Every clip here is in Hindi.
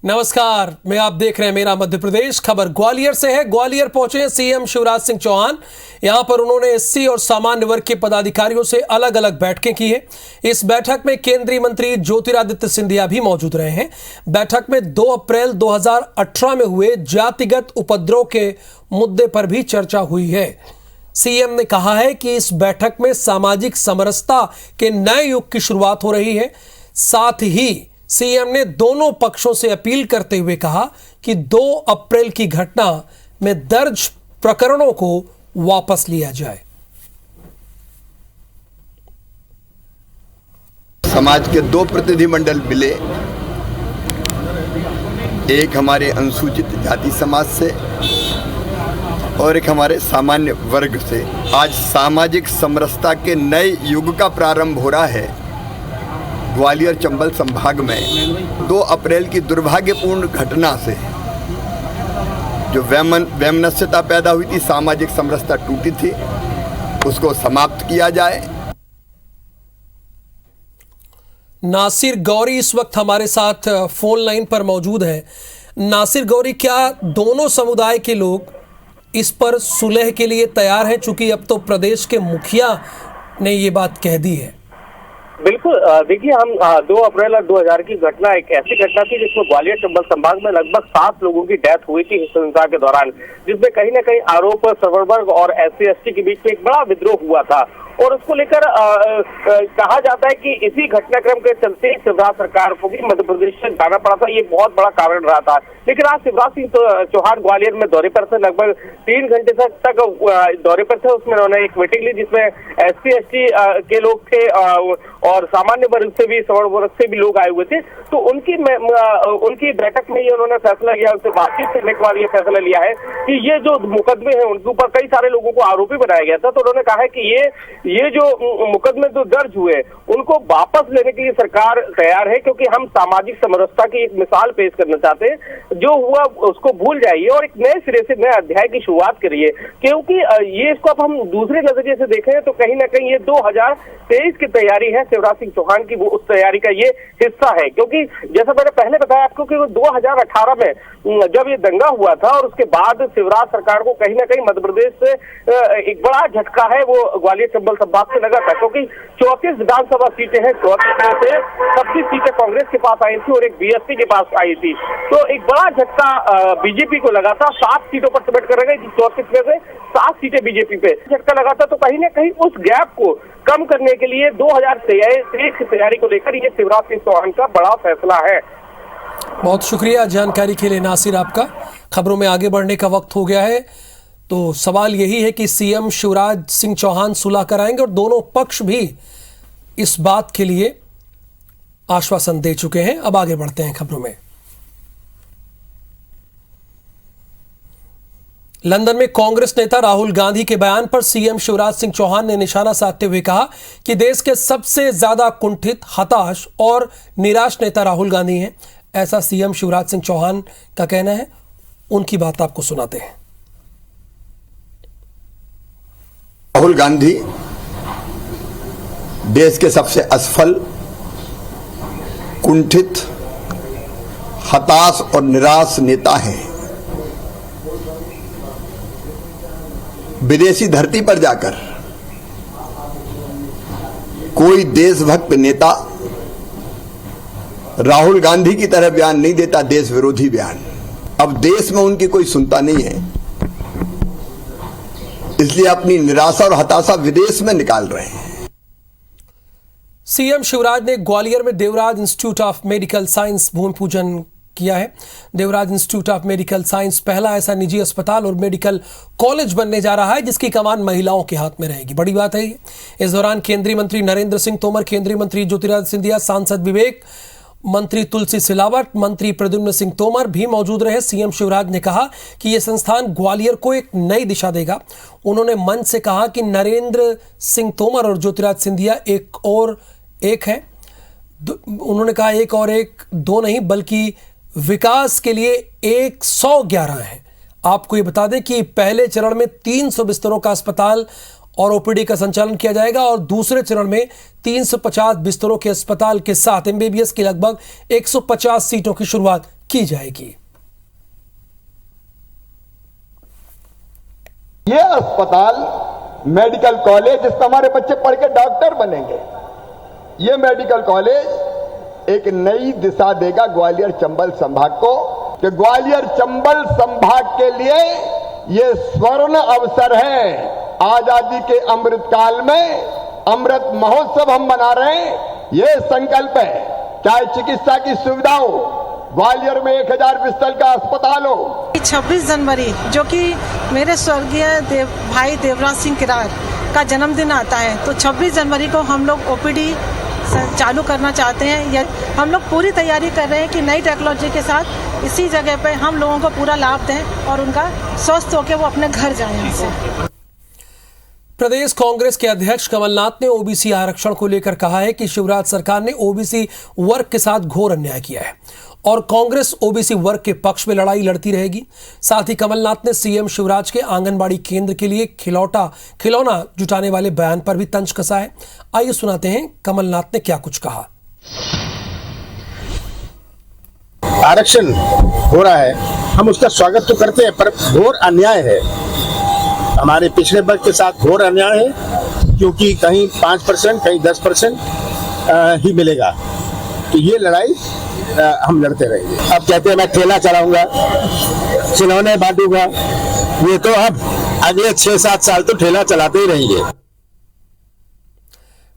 नमस्कार, मैं आप देख रहे हैं मेरा मध्य प्रदेश। खबर ग्वालियर से है। ग्वालियर पहुंचे सीएम शिवराज सिंह चौहान। यहां पर उन्होंने एससी और सामान्य वर्ग के पदाधिकारियों से अलग अलग बैठकें की हैं। इस बैठक में केंद्रीय मंत्री ज्योतिरादित्य सिंधिया भी मौजूद रहे हैं। बैठक में 2 अप्रैल 2018 में हुए जातिगत उपद्रव के मुद्दे पर भी चर्चा हुई है। सीएम ने कहा है कि इस बैठक में सामाजिक समरसता के नए युग की शुरुआत हो रही है। साथ ही सीएम ने दोनों पक्षों से अपील करते हुए कहा कि 2 अप्रैल की घटना में दर्ज प्रकरणों को वापस लिया जाए। समाज के 2 प्रतिनिधिमंडल मिले, एक हमारे अनुसूचित जाति समाज से और एक हमारे सामान्य वर्ग से। आज सामाजिक समरसता के नए युग का प्रारंभ हो रहा है। ग्वालियर चंबल संभाग में 2 अप्रैल की दुर्भाग्यपूर्ण घटना से जो वैमनस्यता पैदा हुई थी, सामाजिक समरसता टूटी थी, उसको समाप्त किया जाए। नासिर गौरी इस वक्त हमारे साथ फोन लाइन पर मौजूद है। नासिर गौरी, क्या दोनों समुदाय के लोग इस पर सुलह के लिए तैयार हैं? चूंकि अब तो प्रदेश के मुखिया ने ये बात कह दी है। बिल्कुल, देखिए, हम 2 अप्रैल 2000 की घटना एक ऐसी घटना थी जिसमें ग्वालियर चंबल संभाग में लगभग 7 लोगों की डेथ हुई थी हिंसा के दौरान, जिसमें कहीं ना कहीं आरोप सर्वर वर्ग और SC ST के बीच में एक बड़ा विद्रोह हुआ था। और उसको लेकर कहा जाता है कि इसी घटनाक्रम के चलते शिवराज सरकार को भी मध्य प्रदेश से जाना पड़ा था। ये बहुत बड़ा कारण रहा था। लेकिन आज शिवराज सिंह चौहान ग्वालियर में दौरे पर थे, लगभग 3 घंटे तक दौरे पर थे। उसमें उन्होंने एक मीटिंग ली जिसमें SC ST के लोग थे और सामान्य वर्ग से भी, सवर्ण वर्ग से भी लोग आए हुए थे। तो उनकी बैठक में ये उन्होंने फैसला लिया, उनसे बातचीत करने के बाद ये फैसला लिया है कि ये जो मुकदमे हैं उनके ऊपर कई सारे लोगों को आरोपी बनाया गया था। तो उन्होंने कहा है कि ये जो मुकदमे जो दर्ज हुए उनको वापस लेने के लिए सरकार तैयार है, क्योंकि हम सामाजिक समरसता की एक मिसाल पेश करना चाहते हैं। जो हुआ उसको भूल जाइए और एक नए सिरे से नए अध्याय की शुरुआत करिए। क्योंकि ये इसको अब हम दूसरे नजरिए से देखें तो कहीं ना कहीं ये 2023 की तैयारी है शिवराज सिंह चौहान की, वो उस तैयारी का ये हिस्सा है। क्योंकि जैसा मैंने पहले बताया आपको कि 2018 में जब ये दंगा हुआ था और उसके बाद शिवराज सरकार को कहीं ना कहीं मध्य प्रदेश से एक बड़ा झटका है वो ग्वालियर चंबल संभाग से लगा था। क्योंकि 34 विधानसभा सीटें हैं, 34 में से 26 सीटें कांग्रेस के पास आई थी और एक BSP के पास आई थी। तो एक बड़ा झटका बीजेपी को लगा था। 7 सीटों पर सबमिट कर गए, 34 में से 7 सीटें बीजेपी पे झटका लगा था। तो कहीं ना कहीं उस गैप को कम करने के लिए 2023 की तैयारी को लेकर ये शिवराज सिंह चौहान का बड़ा फैसला है। बहुत शुक्रिया जानकारी के लिए नासिर आपका। खबरों में आगे बढ़ने का वक्त हो गया है। तो सवाल यही है कि सीएम शिवराज सिंह चौहान सुलह कराएंगे और दोनों पक्ष भी इस बात के लिए आश्वासन दे चुके हैं। अब आगे बढ़ते हैं खबरों में। लंदन में कांग्रेस नेता राहुल गांधी के बयान पर सीएम शिवराज सिंह चौहान ने निशाना साधते हुए कहा कि देश के सबसे ज्यादा कुंठित, हताश और निराश नेता राहुल गांधी हैं। ऐसा सीएम शिवराज सिंह चौहान का कहना है। उनकी बात आपको सुनाते हैं। राहुल गांधी देश के सबसे असफल, कुंठित, हताश और निराश नेता हैं। विदेशी धरती पर जाकर कोई देशभक्त नेता राहुल गांधी की तरह बयान नहीं देता, देश विरोधी बयान। अब देश में उनकी कोई सुनता नहीं है, इसलिए अपनी निराशा और हताशा विदेश में निकाल रहे हैं। सीएम शिवराज ने ग्वालियर में Devraj institute of medical science भूमि पूजन किया है। Devraj institute of medical science पहला ऐसा निजी अस्पताल और मेडिकल कॉलेज बनने जा रहा है जिसकी कमान महिलाओं के हाथ में रहेगी। बड़ी बात है ये। इस दौरान केंद्रीय मंत्री नरेंद्र सिंह तोमर, केंद्रीय मंत्री ज्योतिरादित्य सिंधिया, सांसद विवेक, मंत्री तुलसी सिलावट, मंत्री प्रद्युम्न सिंह तोमर भी मौजूद रहे। सीएम शिवराज ने कहा कि यह संस्थान ग्वालियर को एक नई दिशा देगा। उन्होंने मंच से कहा कि नरेंद्र सिंह तोमर और ज्योतिरादित्य सिंधिया एक है। उन्होंने कहा एक और एक, 2 नहीं बल्कि विकास के लिए 111 है। आपको ये बता दें कि पहले चरण में 300 बिस्तरों का अस्पताल और ओपीडी का संचालन किया जाएगा और दूसरे चरण में 350 बिस्तरों के अस्पताल के साथ एमबीबीएस की लगभग 150 सीटों की शुरुआत की जाएगी। ये अस्पताल मेडिकल कॉलेज जिसमें हमारे बच्चे पढ़ के डॉक्टर बनेंगे, ये मेडिकल कॉलेज एक नई दिशा देगा ग्वालियर चंबल संभाग को, कि ग्वालियर चंबल संभाग के लिए ये स्वर्ण अवसर है। आजादी के अमृत काल में अमृत महोत्सव हम मना रहे हैं, ये संकल्प है, चाहे चिकित्सा की सुविधा हो, ग्वालियर में 1000 बिस्तर का अस्पताल हो। 26 जनवरी जो कि मेरे स्वर्गीय भाई देवराज सिंह किरार का जन्मदिन आता है, तो 26 जनवरी को हम लोग ओपीडी चालू करना चाहते हैं। हम लोग पूरी तैयारी कर रहे हैं कि नई टेक्नोलॉजी के साथ इसी जगह पे हम लोगों को पूरा लाभ दें और उनका स्वस्थ होकर वो अपने घर जाएं इनसे। प्रदेश कांग्रेस के अध्यक्ष कमलनाथ ने ओबीसी आरक्षण को लेकर कहा है कि शिवराज सरकार ने ओबीसी वर्ग के साथ घोर अन्याय किया है और कांग्रेस ओबीसी वर्ग के पक्ष में लड़ाई लड़ती रहेगी। साथ ही कमलनाथ ने सीएम शिवराज के आंगनबाड़ी केंद्र के लिए खिलौना जुटाने वाले बयान पर भी तंज कसा है। आइए सुनाते हैं कमलनाथ ने क्या कुछ कहा। आरक्षण हो रहा है, हम उसका स्वागत तो करते हैं, पर घोर अन्याय है। हमारे पिछड़े वर्ग के साथ घोर अन्याय है, क्योंकि कहीं 5% कहीं 10% ही मिलेगा। तो ये लड़ाई हम लड़ते रहेंगे। अब कहते हैं मैं ठेला चलाऊंगा, खिलौने बांटूंगा, ये तो अब अगले 6-7 साल तो ठेला चलाते ही रहेंगे।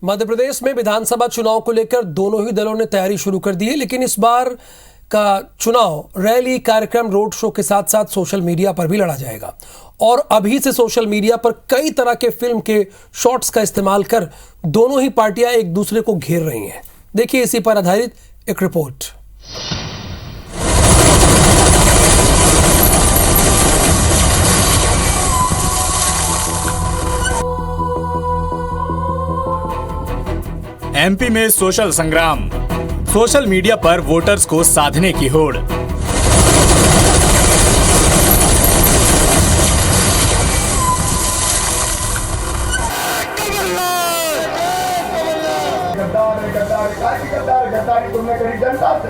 मध्य प्रदेश में विधानसभा चुनाव को लेकर दोनों ही दलों ने तैयारी शुरू कर दी है, लेकिन इस बार का चुनाव रैली, कार्यक्रम, रोड शो के साथ साथ सोशल मीडिया पर भी लड़ा जाएगा और अभी से सोशल मीडिया पर कई तरह के फिल्म के शॉट्स का इस्तेमाल कर दोनों ही पार्टियां एक दूसरे को घेर रही हैं। देखिए इसी पर आधारित एक रिपोर्ट। एमपी में सोशल संग्राम, सोशल मीडिया पर वोटर्स को साधने की होड़।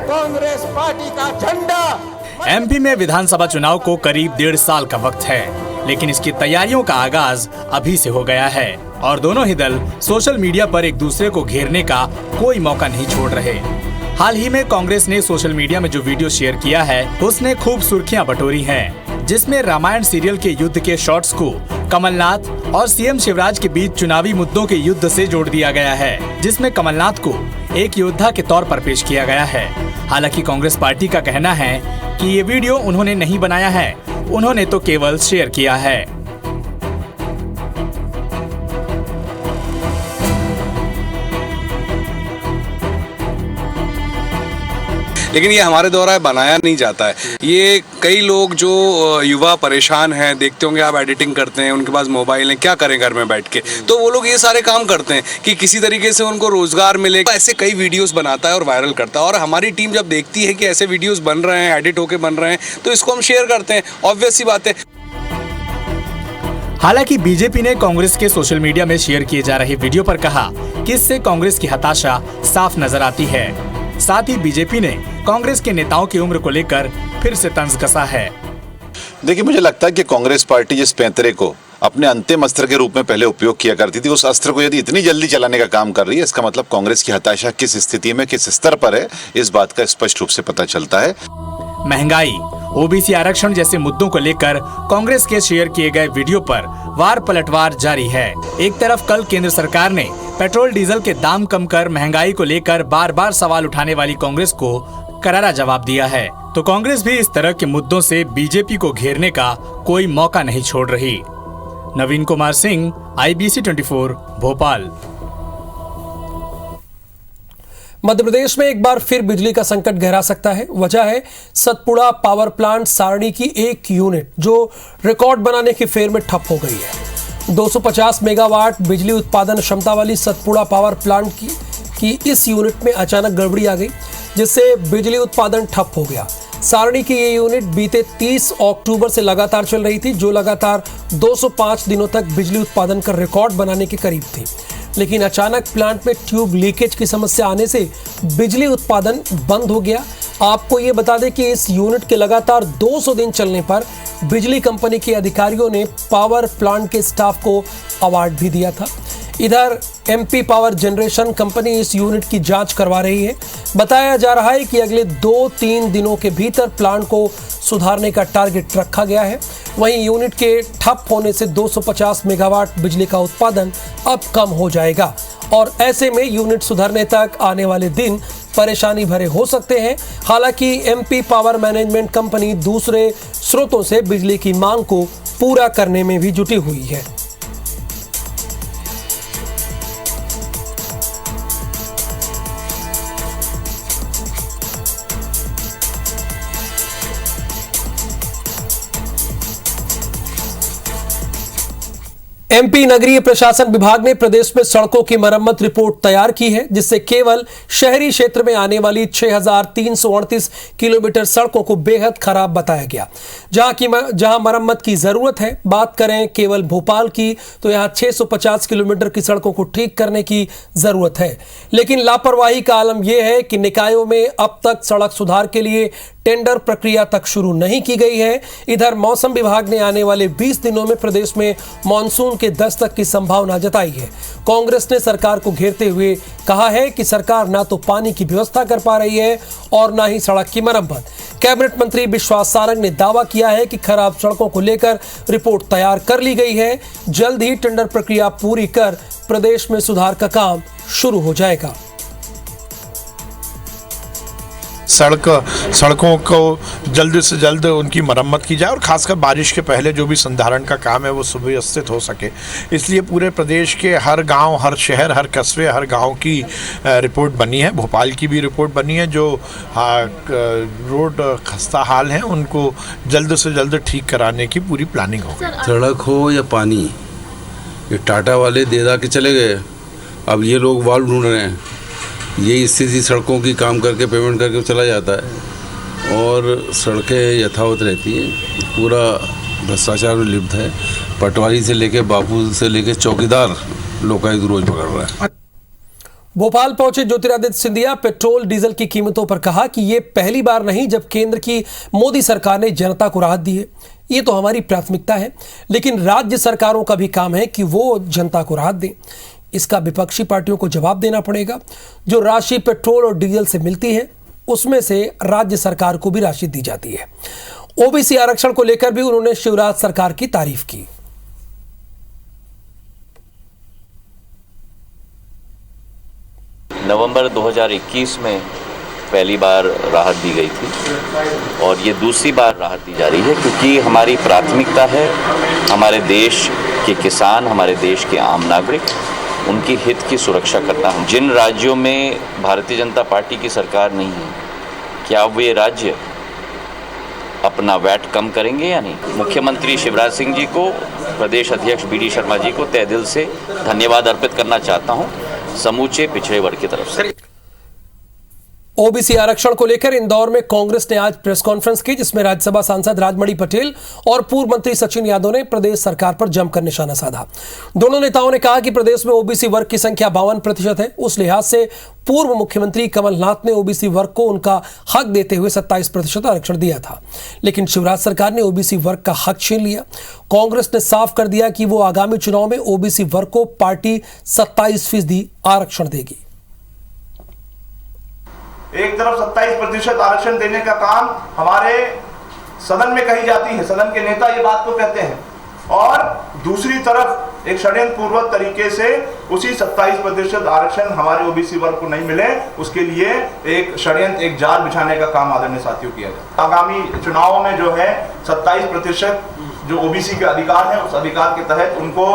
कांग्रेस पार्टी का झंडा। एमपी में विधानसभा चुनाव को करीब 1.5 साल का वक्त है, लेकिन इसकी तैयारियों का आगाज अभी से हो गया है और दोनों ही दल सोशल मीडिया पर एक दूसरे को घेरने का कोई मौका नहीं छोड़ रहे। हाल ही में कांग्रेस ने सोशल मीडिया में जो वीडियो शेयर किया है उसने खूब सुर्खियां बटोरी हैं, जिसमें रामायण सीरियल के युद्ध के शॉट्स को कमलनाथ और सीएम शिवराज के बीच चुनावी मुद्दों के युद्ध से जोड़ दिया गया है, जिसमें कमलनाथ को एक योद्धा के तौर पर पेश किया गया है। हालांकि कांग्रेस पार्टी का कहना है कि ये वीडियो उन्होंने नहीं बनाया है, उन्होंने तो केवल शेयर किया है। लेकिन ये हमारे द्वारा बनाया नहीं जाता है। ये कई लोग जो युवा परेशान हैं, देखते होंगे आप एडिटिंग करते हैं, उनके पास मोबाइल है, क्या करें घर में बैठ के, तो वो लोग ये सारे काम करते हैं कि किसी तरीके से उनको रोजगार मिले। ऐसे कई वीडियोस बनाता है और वायरल करता है और हमारी टीम जब देखती है कि ऐसे वीडियोस बन रहे हैं, एडिट होके बन रहे हैं, तो इसको हम शेयर करते हैं। ऑब्वियस सी बात है। हालांकि बीजेपी ने कांग्रेस के सोशल मीडिया में शेयर किए जा रहे वीडियो पर कहा कि इससे कांग्रेस की हताशा साफ नजर आती है। साथ ही बीजेपी ने कांग्रेस के नेताओं की उम्र को लेकर फिर से तंज कसा है। देखिए, मुझे लगता है कि कांग्रेस पार्टी जिस पैंतरे को अपने अंतिम अस्त्र के रूप में पहले उपयोग किया करती थी, उस अस्त्र को यदि इतनी जल्दी चलाने का काम कर रही है, इसका मतलब कांग्रेस की हताशा किस स्थिति में, किस स्तर पर है, इस बात का स्पष्ट रूप से पता चलता है। महंगाई, ओबीसी आरक्षण जैसे मुद्दों को लेकर कांग्रेस के शेयर किए गए वीडियो पर वार पलटवार जारी है। एक तरफ कल केंद्र सरकार ने पेट्रोल डीजल के दाम कम कर महंगाई को लेकर बार बार सवाल उठाने वाली कांग्रेस को करारा जवाब दिया है, तो कांग्रेस भी इस तरह के मुद्दों से बीजेपी को घेरने का कोई मौका नहीं छोड़ रही। नवीन कुमार सिंह, IBC 24, भोपाल। मध्य प्रदेश में एक बार फिर बिजली का संकट गहरा सकता है। वजह है सतपुड़ा पावर प्लांट सारणी की एक यूनिट जो रिकॉर्ड बनाने की फेर में ठप हो गई है। 250 मेगावाट बिजली उत्पादन क्षमता वाली सतपुड़ा पावर प्लांट की इस यूनिट में अचानक गड़बड़ी आ गई, जिससे बिजली उत्पादन ठप हो गया। सारणी की ये यूनिट बीते 30 अक्टूबर से लगातार चल रही थी, जो लगातार 205 दिनों तक बिजली उत्पादन कर रिकॉर्ड बनाने के करीब थी। लेकिन अचानक प्लांट में ट्यूब लीकेज की समस्या आने से बिजली उत्पादन बंद हो गया। आपको ये बता दें कि इस यूनिट के लगातार 200 दिन चलने पर बिजली कंपनी के अधिकारियों ने पावर प्लांट के स्टाफ को अवार्ड भी दिया था। इधर एमपी पावर जनरेशन कंपनी इस यूनिट की जांच करवा रही है। बताया जा रहा है कि अगले 2-3 दिनों के भीतर प्लांट को सुधारने का टारगेट रखा गया है। वहीं यूनिट के ठप होने से 250 मेगावाट बिजली का उत्पादन अब कम हो जाएगा और ऐसे में यूनिट सुधरने तक आने वाले दिन परेशानी भरे हो सकते हैं। हालांकि एमपी पावर मैनेजमेंट कंपनी दूसरे स्रोतों से बिजली की मांग को पूरा करने में भी जुटी हुई है। एमपी नगरीय प्रशासन विभाग ने प्रदेश में सड़कों की मरम्मत रिपोर्ट तैयार की है, जिससे केवल शहरी क्षेत्र में आने वाली 6,338 किलोमीटर सड़कों को बेहद खराब बताया गया। जहां मरम्मत की जरूरत है। बात करें केवल भोपाल की तो यहां 650 किलोमीटर की सड़कों को ठीक करने की जरूरत है। लेकिन लापरवाही का आलम यह है कि निकायों में अब तक सड़क सुधार के लिए टेंडर प्रक्रिया तक शुरू नहीं की गई है। इधर मौसम विभाग ने आने वाले 20 दिनों में प्रदेश में मानसून के दस्तक की संभावना जताई है। कांग्रेस ने सरकार को घेरते हुए कहा है कि सरकार ना तो पानी की व्यवस्था कर पा रही है और ना ही सड़क की मरम्मत। कैबिनेट मंत्री विश्वास सारंग ने दावा किया है कि खराब सड़कों को लेकर रिपोर्ट तैयार कर ली गई है। जल्द ही टेंडर प्रक्रिया पूरी कर प्रदेश में सुधार का काम शुरू हो जाएगा। सड़कों को जल्द से जल्द उनकी मरम्मत की जाए और खासकर बारिश के पहले जो भी संधारण का काम है वो सुव्यवस्थित हो सके। इसलिए पूरे प्रदेश के हर गांव, हर शहर, हर कस्बे, हर गांव की रिपोर्ट बनी है। भोपाल की भी रिपोर्ट बनी है। जो रोड खस्ता हाल हैं उनको जल्द से जल्द ठीक कराने की पूरी प्लानिंग हो गई। सड़क हो या पानी, ये टाटा वाले दे दा के चले गए, अब ये लोग वाल्व ढूंढ रहे हैं। ये स्थिति सड़कों की काम करके पेमेंट करके चला जाता है और सड़कें यथावत रहती हैं। पूरा भ्रष्टाचार में लिप्त है। पटवारी से लेके बापू से लेके चौकीदार लोकायुक्त रोज पकड़ रहा है। भोपाल पहुंचे ज्योतिरादित्य सिंधिया पेट्रोल डीजल की कीमतों पर कहा कि ये पहली बार नहीं जब केंद्र की मोदी सरकार ने जनता को राहत दी है। ये तो हमारी प्राथमिकता है, लेकिन राज्य सरकारों का भी काम है कि वो जनता को राहत दें। इसका विपक्षी पार्टियों को जवाब देना पड़ेगा। जो राशि पेट्रोल और डीजल से मिलती है उसमें से राज्य सरकार को भी राशि दी जाती है। ओबीसी आरक्षण को लेकर भी उन्होंने शिवराज सरकार की तारीफ की। नवंबर 2021 में पहली बार राहत दी गई थी और ये दूसरी बार राहत दी जा रही है, क्योंकि हमारी प्राथमिकता है हमारे देश के किसान, हमारे देश के आम नागरिक, उनकी हित की सुरक्षा करना। जिन राज्यों में भारतीय जनता पार्टी की सरकार नहीं है, क्या वे राज्य अपना वैट कम करेंगे या नहीं? मुख्यमंत्री शिवराज सिंह जी को, प्रदेश अध्यक्ष बी.डी. शर्मा जी को तहे दिल से धन्यवाद अर्पित करना चाहता हूं, समूचे पिछड़े वर्ग की तरफ से। ओबीसी आरक्षण को लेकर इंदौर में कांग्रेस ने आज प्रेस कॉन्फ्रेंस की, जिसमें राज्यसभा सांसद राजमणि पटेल और पूर्व मंत्री सचिन यादव ने प्रदेश सरकार पर जमकर निशाना साधा। दोनों नेताओं ने कहा कि प्रदेश में ओबीसी वर्ग की संख्या 52% है। उस लिहाज से पूर्व मुख्यमंत्री कमलनाथ ने ओबीसी वर्ग को उनका हक देते हुए 27% आरक्षण दिया था, लेकिन शिवराज सरकार ने ओबीसी वर्ग का हक छीन लिया। कांग्रेस ने साफ कर दिया कि वो आगामी चुनाव में ओबीसी वर्ग को पार्टी 27% आरक्षण देगी। एक तरफ 27% आरक्षण देने का काम हमारे सदन में कही जाती है, सदन के नेता ये बात को कहते हैं, और दूसरी तरफ एक षड्यंत्रपूर्वक तरीके से उसी 27% आरक्षण हमारे ओबीसी वर्ग को नहीं मिले, उसके लिए एक षड्यंत्र, एक जाल बिछाने का काम आदरणीय साथियों किया जाए। आगामी चुनावों में जो है 27% जो ओबीसी के अधिकार है, उस अधिकार के तहत उनको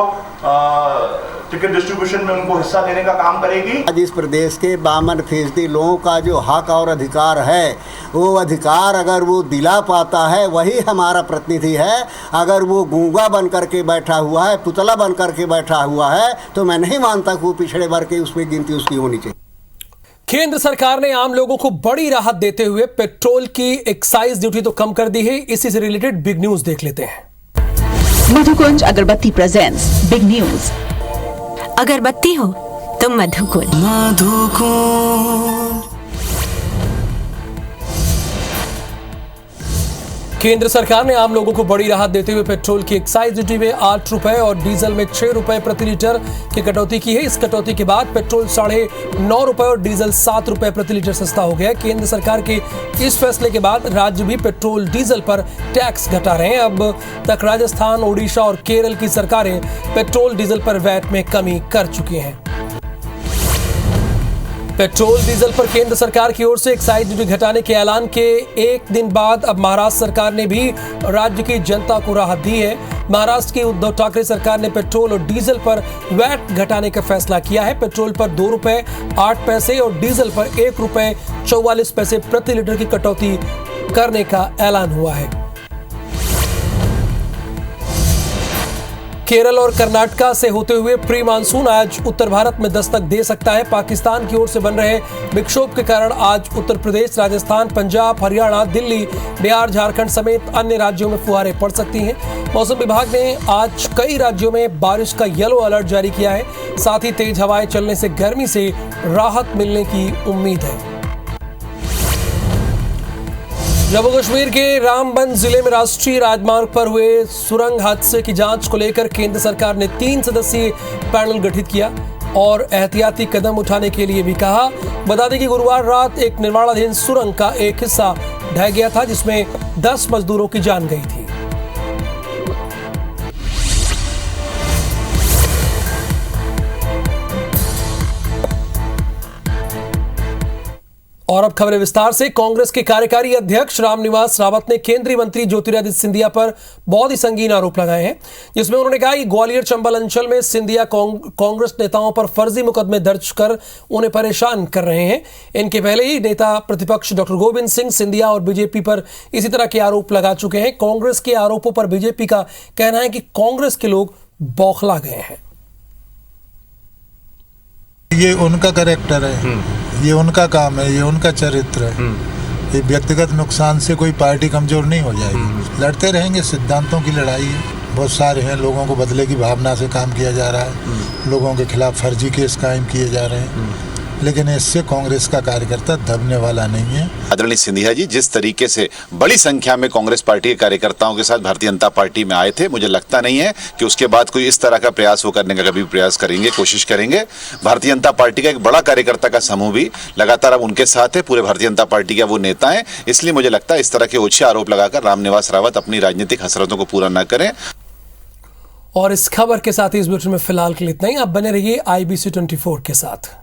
टिकट डिस्ट्रीब्यूशन में उनको हिस्सा देने का काम करेगी। आज इस प्रदेश के 52% लोगों का जो हक और अधिकार है, वो अधिकार अगर वो दिला पाता है वही हमारा प्रतिनिधि है। अगर वो गूंगा बन करके बैठा हुआ है, पुतला बन करके बैठा हुआ है, तो मैं नहीं मानता कि वो पिछड़े वर्ग के उसमें गिनती उसकी होनी चाहिए। केंद्र सरकार ने आम लोगों को बड़ी राहत देते हुए पेट्रोल की एक्साइज ड्यूटी तो कम कर दी है। इसी से रिलेटेड बिग न्यूज देख लेते हैं। मधुकुंज अगरबत्ती प्रेजेंट्स बिग न्यूज। अगरबत्ती हो तो मधुकुल। केंद्र सरकार ने आम लोगों को बड़ी राहत देते हुए पेट्रोल की एक्साइज ड्यूटी में 8 रुपए और डीजल में 6 रुपए प्रति लीटर की कटौती की है। इस कटौती के बाद पेट्रोल 9.5 रुपए और डीजल 7 रुपए प्रति लीटर सस्ता हो गया है। केंद्र सरकार के इस फैसले के बाद राज्य भी पेट्रोल डीजल पर टैक्स घटा रहे हैं। अब तक राजस्थान, ओडिशा और केरल की सरकारें पेट्रोल डीजल पर वैट में कमी कर चुकी हैं। पेट्रोल डीजल पर केंद्र सरकार की ओर से एक्साइज ड्यूटी घटाने के ऐलान के एक दिन बाद अब महाराष्ट्र सरकार ने भी राज्य की जनता को राहत दी है। महाराष्ट्र की उद्धव ठाकरे सरकार ने पेट्रोल और डीजल पर वैट घटाने का फैसला किया है। पेट्रोल पर 2 रुपए 8 पैसे और डीजल पर 1 रुपए 44 पैसे प्रति लीटर की कटौती करने का ऐलान हुआ है। केरल और कर्नाटका से होते हुए प्री मानसून आज उत्तर भारत में दस्तक दे सकता है। पाकिस्तान की ओर से बन रहे विक्षोभ के कारण आज उत्तर प्रदेश, राजस्थान, पंजाब, हरियाणा, दिल्ली, बिहार, झारखंड समेत अन्य राज्यों में फुहारें पड़ सकती हैं। मौसम विभाग ने आज कई राज्यों में बारिश का येलो अलर्ट जारी किया है। साथ ही तेज हवाएं चलने से गर्मी से राहत मिलने की उम्मीद है। जम्मू कश्मीर के रामबन जिले में राष्ट्रीय राजमार्ग पर हुए सुरंग हादसे की जांच को लेकर केंद्र सरकार ने 3 सदस्यीय पैनल गठित किया और एहतियाती कदम उठाने के लिए भी कहा। बता दें कि गुरुवार रात एक निर्माणाधीन सुरंग का एक हिस्सा ढह गया था, जिसमें 10 मजदूरों की जान गई थी। और अब खबरें विस्तार से। कांग्रेस के कार्यकारी अध्यक्ष रामनिवास रावत ने केंद्रीय मंत्री ज्योतिरादित्य सिंधिया पर बहुत ही संगीन आरोप लगाए हैं, जिसमें उन्होंने कहा कि ग्वालियर चंबल अंचल में सिंधिया कांग्रेस नेताओं पर फर्जी मुकदमे दर्ज कर उन्हें परेशान कर रहे हैं। इनके पहले ही नेता प्रतिपक्ष डॉक्टर गोविंद सिंह सिंधिया और बीजेपी पर इसी तरह के आरोप लगा चुके हैं। कांग्रेस के आरोपों पर बीजेपी का कहना है कि कांग्रेस के लोग बौखला गए हैं। ये उनका कैरेक्टर है, ये उनका काम है, ये उनका चरित्र है। ये व्यक्तिगत नुकसान से कोई पार्टी कमजोर नहीं हो जाएगी। लड़ते रहेंगे, सिद्धांतों की लड़ाई है। बहुत सारे हैं, लोगों को बदले की भावना से काम किया जा रहा है, लोगों के खिलाफ फर्जी केस कायम किए जा रहे हैं, लेकिन इससे कांग्रेस का कार्यकर्ता दबने वाला नहीं है। आदरणीय सिंधिया जी जिस तरीके से बड़ी संख्या में कांग्रेस पार्टी के कार्यकर्ताओं के साथ भारतीय जनता पार्टी में आए थे, मुझे लगता नहीं है कि उसके बाद कोई इस तरह का प्रयास वो करने का कभी प्रयास करेंगे, कोशिश करेंगे। भारतीय जनता पार्टी का एक बड़ा कार्यकर्ता का समूह भी लगातार अब उनके साथ है, पूरे भारतीय जनता पार्टी का वो नेता है। इसलिए मुझे लगता है इस तरह के ओछे आरोप लगाकर रामनिवास रावत अपनी राजनीतिक हसरतों को पूरा न करें। और इस खबर के साथ ही इस बुलेटिन में फिलहाल के लिए इतना ही। आप बने रहिए IBC 24 के साथ।